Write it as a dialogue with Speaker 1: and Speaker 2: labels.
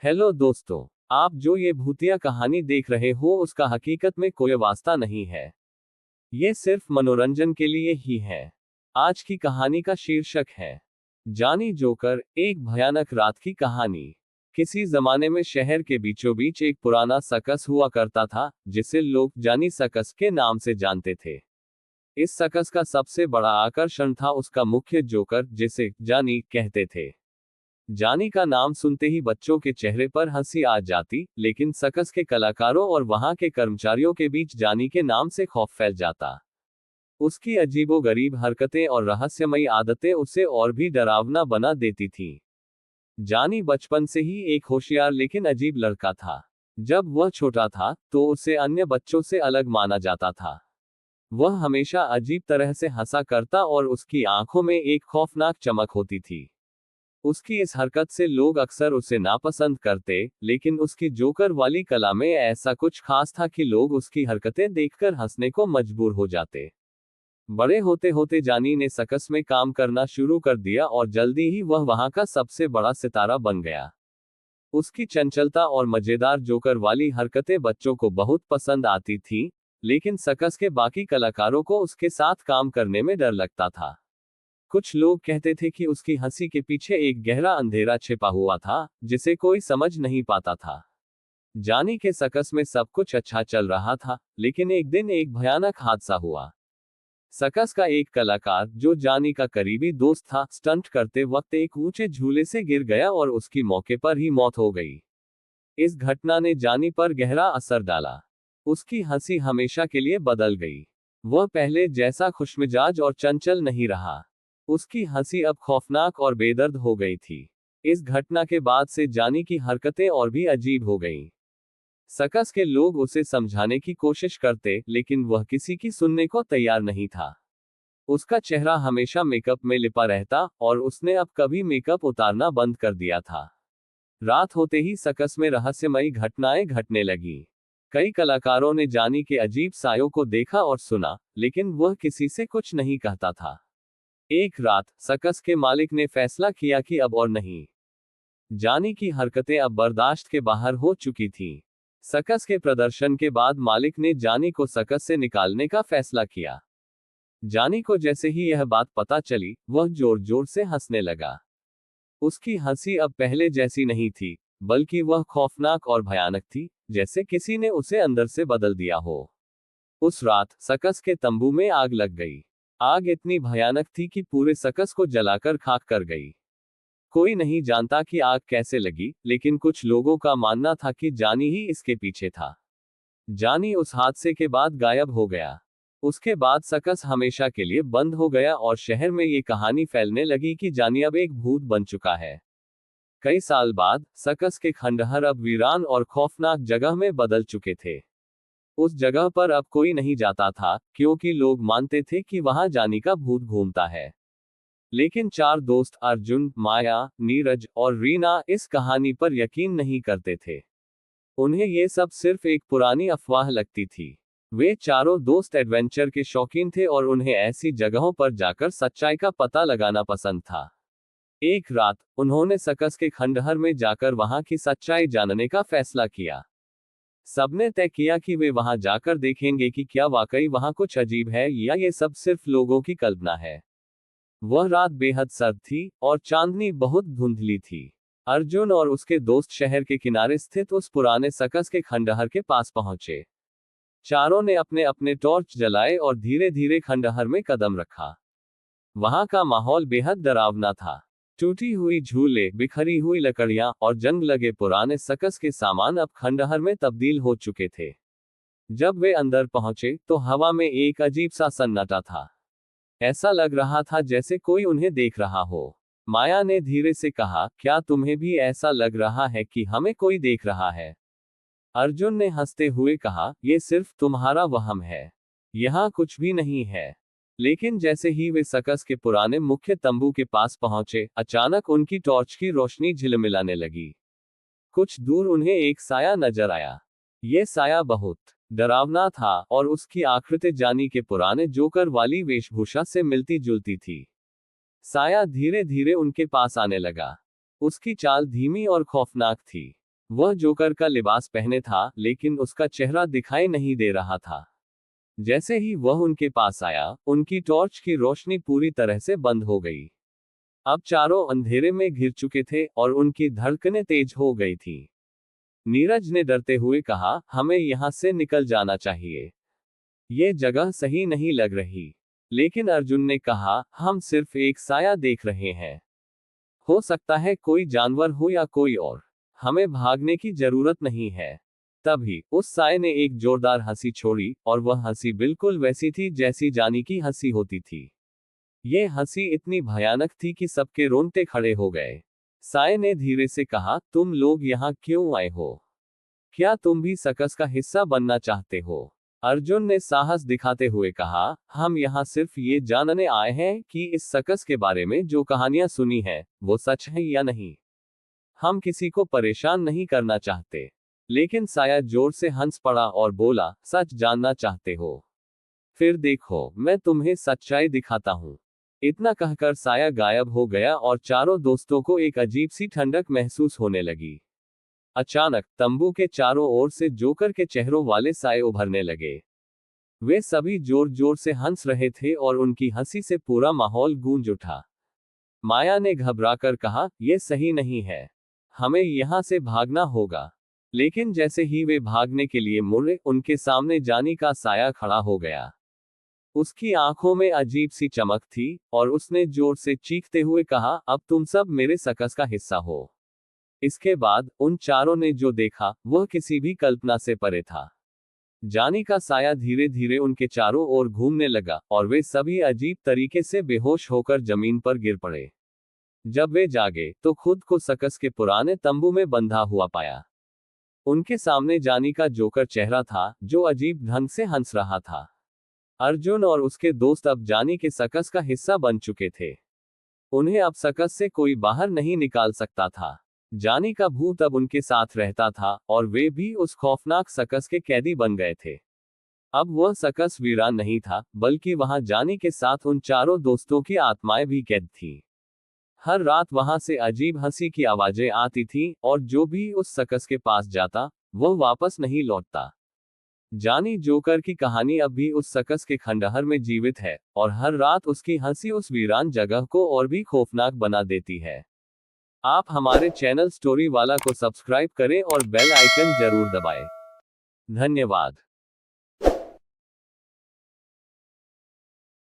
Speaker 1: Hello दोस्तों, आप जो ये भूतिया कहानी देख रहे हो उसका हकीकत में कोई वास्ता नहीं है। ये सिर्फ मनोरंजन के लिए ही है। आज की कहानी का शीर्षक है जानी जोकर, एक भयानक रात की कहानी। किसी जमाने में शहर के बीचों बीच एक पुराना सर्कस हुआ करता था, जिसे लोग जानी सर्कस के नाम से जानते थे। इस सर्कस का सबसे बड़ा आकर्षण था उसका मुख्य जोकर, जिसे जानी कहते थे। जानी का नाम सुनते ही बच्चों के चेहरे पर हंसी आ जाती, लेकिन सर्कस के कलाकारों और वहां के कर्मचारियों के बीच जानी के नाम से खौफ फैल जाता। उसकी अजीबोगरीब हरकतें और रहस्यमयी आदतें उसे और भी डरावना बना देती थीं। जानी बचपन से ही एक होशियार लेकिन अजीब लड़का था। जब वह छोटा था तो उसे अन्य बच्चों से अलग माना जाता था। वह हमेशा अजीब तरह से हंसा करता और उसकी आंखों में एक खौफनाक चमक होती थी। उसकी इस हरकत से लोग अक्सर उसे नापसंद करते, लेकिन उसकी जोकर वाली कला में ऐसा कुछ खास था कि लोग उसकी हरकतें देखकर हंसने को मजबूर हो जाते। बड़े होते होते जानी ने सर्कस में काम करना शुरू कर दिया और जल्दी ही वह वहां का सबसे बड़ा सितारा बन गया। उसकी चंचलता और मजेदार जोकर वाली हरकतें बच्चों को बहुत पसंद आती थीं, लेकिन सर्कस के बाकी कलाकारों को उसके साथ काम करने में डर लगता था। कुछ लोग कहते थे कि उसकी हंसी के पीछे एक गहरा अंधेरा छिपा हुआ था, जिसे कोई समझ नहीं पाता था। जानी के सर्कस में सब कुछ अच्छा चल रहा था, लेकिन एक दिन एक भयानक हादसा हुआ। सर्कस का एक कलाकार, जो जानी का करीबी दोस्त था, स्टंट करते वक्त एक ऊंचे झूले से गिर गया और उसकी मौके पर ही मौत हो गई। इस घटना ने जानी पर गहरा असर डाला। उसकी हंसी हमेशा के लिए बदल गई। वह पहले जैसा खुशमिजाज और चंचल नहीं रहा। उसकी हंसी अब खौफनाक और बेदर्द हो गई थी। इस घटना के बाद से जानी की हरकतें और भी अजीब हो गईं। सर्कस के लोग उसे समझाने की कोशिश करते, लेकिन वह किसी की सुनने को तैयार नहीं था। उसका चेहरा हमेशा मेकअप में लिपा रहता और उसने अब कभी मेकअप उतारना बंद कर दिया था। रात होते ही सर्कस में रहस्यमयी घटनाएं घटने लगी। कई कलाकारों ने जानी के अजीब सायों को देखा और सुना, लेकिन वह किसी से कुछ नहीं कहता था। एक रात सर्कस के मालिक ने फैसला किया कि अब और नहीं। जानी की हरकतें अब बर्दाश्त के बाहर हो चुकी थीं। सर्कस के प्रदर्शन के बाद मालिक ने जानी को सर्कस से निकालने का फैसला किया। जानी को जैसे ही यह बात पता चली, वह जोर जोर से हंसने लगा। उसकी हंसी अब पहले जैसी नहीं थी, बल्कि वह खौफनाक और भयानक थी, जैसे किसी ने उसे अंदर से बदल दिया हो। उस रात सर्कस के तंबू में आग लग गई। आग इतनी भयानक थी कि पूरे सर्कस को जलाकर खाक कर गई। कोई नहीं जानता कि आग कैसे लगी, लेकिन कुछ लोगों का मानना था कि जानी ही इसके पीछे था। जानी उस हादसे के बाद गायब हो गया। उसके बाद सर्कस हमेशा के लिए बंद हो गया और शहर में ये कहानी फैलने लगी कि जानी अब एक भूत बन चुका है। कई साल बाद सर्कस के खंडहर अब वीरान और खौफनाक जगह में बदल चुके थे। उस जगह पर अब कोई नहीं जाता था, क्योंकि लोग मानते थे कि वहां जानी का भूत घूमता है। लेकिन चार दोस्त अर्जुन, माया, नीरज और रीना इस कहानी पर यकीन नहीं करते थे। उन्हें ये सब सिर्फ एक पुरानी अफवाह लगती थी। वे चारों दोस्त एडवेंचर के शौकीन थे और उन्हें ऐसी जगहों पर जाकर सच्चाई का पता लगाना पसंद था। एक रात उन्होंने सर्कस के खंडहर में जाकर वहां की सच्चाई जानने का फैसला किया। सबने तय किया कि वे वहां जाकर देखेंगे कि क्या वाकई वहां कुछ अजीब है या ये सब सिर्फ लोगों की कल्पना है। वह रात बेहद सर्द थी और चांदनी बहुत धुंधली थी। अर्जुन और उसके दोस्त शहर के किनारे स्थित उस पुराने सर्कस के खंडहर के पास पहुंचे। चारों ने अपने अपने टॉर्च जलाए और धीरे धीरे खंडहर में कदम रखा। वहां का माहौल बेहद डरावना था। टूटी हुई झूले, बिखरी हुई लकड़ियां और जंग लगे पुराने सर्कस के सामान अब खंडहर में तब्दील हो चुके थे। जब वे अंदर पहुंचे तो हवा में एक अजीब सा सन्नाटा था। ऐसा लग रहा था जैसे कोई उन्हें देख रहा हो। माया ने धीरे से कहा, क्या तुम्हें भी ऐसा लग रहा है कि हमें कोई देख रहा है? अर्जुन ने हंसते हुए कहा, ये सिर्फ तुम्हारा वहम है। यहाँ कुछ भी नहीं है। लेकिन जैसे ही वे सर्कस के पुराने मुख्य तंबू के पास पहुंचे, अचानक उनकी टॉर्च की रोशनी झिलमिलाने लगी। कुछ दूर उन्हें एक साया नजर आया। ये साया बहुत डरावना था और उसकी आकृति जानी के पुराने जोकर वाली वेशभूषा से मिलती जुलती थी। साया धीरे धीरे उनके पास आने लगा। उसकी चाल धीमी और खौफनाक थी। वह जोकर का लिबास पहने था, लेकिन उसका चेहरा दिखाई नहीं दे रहा था। जैसे ही वह उनके पास आया, उनकी टॉर्च की रोशनी पूरी तरह से बंद हो गई। अब चारों अंधेरे में घिर चुके थे और उनकी धड़कनें तेज हो गई थी। नीरज ने डरते हुए कहा, हमें यहाँ से निकल जाना चाहिए। ये जगह सही नहीं लग रही। लेकिन अर्जुन ने कहा, हम सिर्फ एक साया देख रहे हैं। हो सकता है कोई जानवर हो या कोई और। हमें भागने की जरूरत नहीं है। तभी उस साये ने एक जोरदार हंसी छोड़ी, और वह हंसी बिल्कुल वैसी थी जैसी जानी की हंसी होती थी। ये हंसी इतनी भयानक थी कि सबके रोंगटे खड़े हो गए। साये ने धीरे से कहा, तुम लोग यहाँ क्यों आए हो? क्या तुम भी सर्कस का हिस्सा बनना चाहते हो? अर्जुन ने साहस दिखाते हुए कहा, हम यहाँ सिर्फ ये जानने आए हैं कि इस सर्कस के बारे में जो कहानियां सुनी हैं, वो सच है या नहीं। हम किसी को परेशान नहीं करना चाहते। लेकिन साया जोर से हंस पड़ा और बोला, सच जानना चाहते हो? फिर देखो, मैं तुम्हें सच्चाई दिखाता हूँ। इतना कहकर साया गायब हो गया और चारों दोस्तों को एक अजीब सी ठंडक महसूस होने लगी। अचानक तंबू के चारों ओर से जोकर के चेहरों वाले साए उभरने लगे। वे सभी जोर जोर से हंस रहे थे और उनकी हंसी से पूरा माहौल गूंज उठा। माया ने घबराकर कहा, यह सही नहीं है। हमें यहां से भागना होगा। लेकिन जैसे ही वे भागने के लिए मुड़े, उनके सामने जानी का साया खड़ा हो गया। उसकी आंखों में अजीब सी चमक थी, और उसने जोर से चीखते हुए कहा, अब तुम सब मेरे सर्कस का हिस्सा हो। इसके बाद उन चारों ने जो देखा, वह किसी भी कल्पना से परे था। जानी का साया धीरे धीरे उनके चारों ओर घूमने लगा, और वे सभी अजीब तरीके से बेहोश होकर जमीन पर गिर पड़े। जब वे जागे, तो खुद को सर्कस के पुराने तंबू में बंधा हुआ पाया। उनके सामने जानी का जोकर चेहरा था, जो अजीब ढंग से हंस रहा था। अर्जुन और उसके दोस्त अब जानी के सर्कस का हिस्सा बन चुके थे। उन्हें अब सर्कस से कोई बाहर नहीं निकाल सकता था। जानी का भूत अब उनके साथ रहता था, और वे भी उस खौफनाक सर्कस के कैदी बन गए थे। अब वह सर्कस वीरान नहीं था, बल्कि वहां जानी के साथ उन चारों दोस्तों की आत्माएं भी कैद थीं। हर रात वहां से अजीब हंसी की आवाजें आती थीं, और जो भी उस सर्कस के पास जाता, वह वापस नहीं लौटता। जानी जोकर की कहानी अब भी उस सर्कस के खंडहर में जीवित है, और हर रात उसकी हंसी उस वीरान जगह को और भी खौफनाक बना देती है। आप हमारे चैनल स्टोरी वाला को सब्सक्राइब करें और बेल आइकन जरूर दबाएं। धन्यवाद।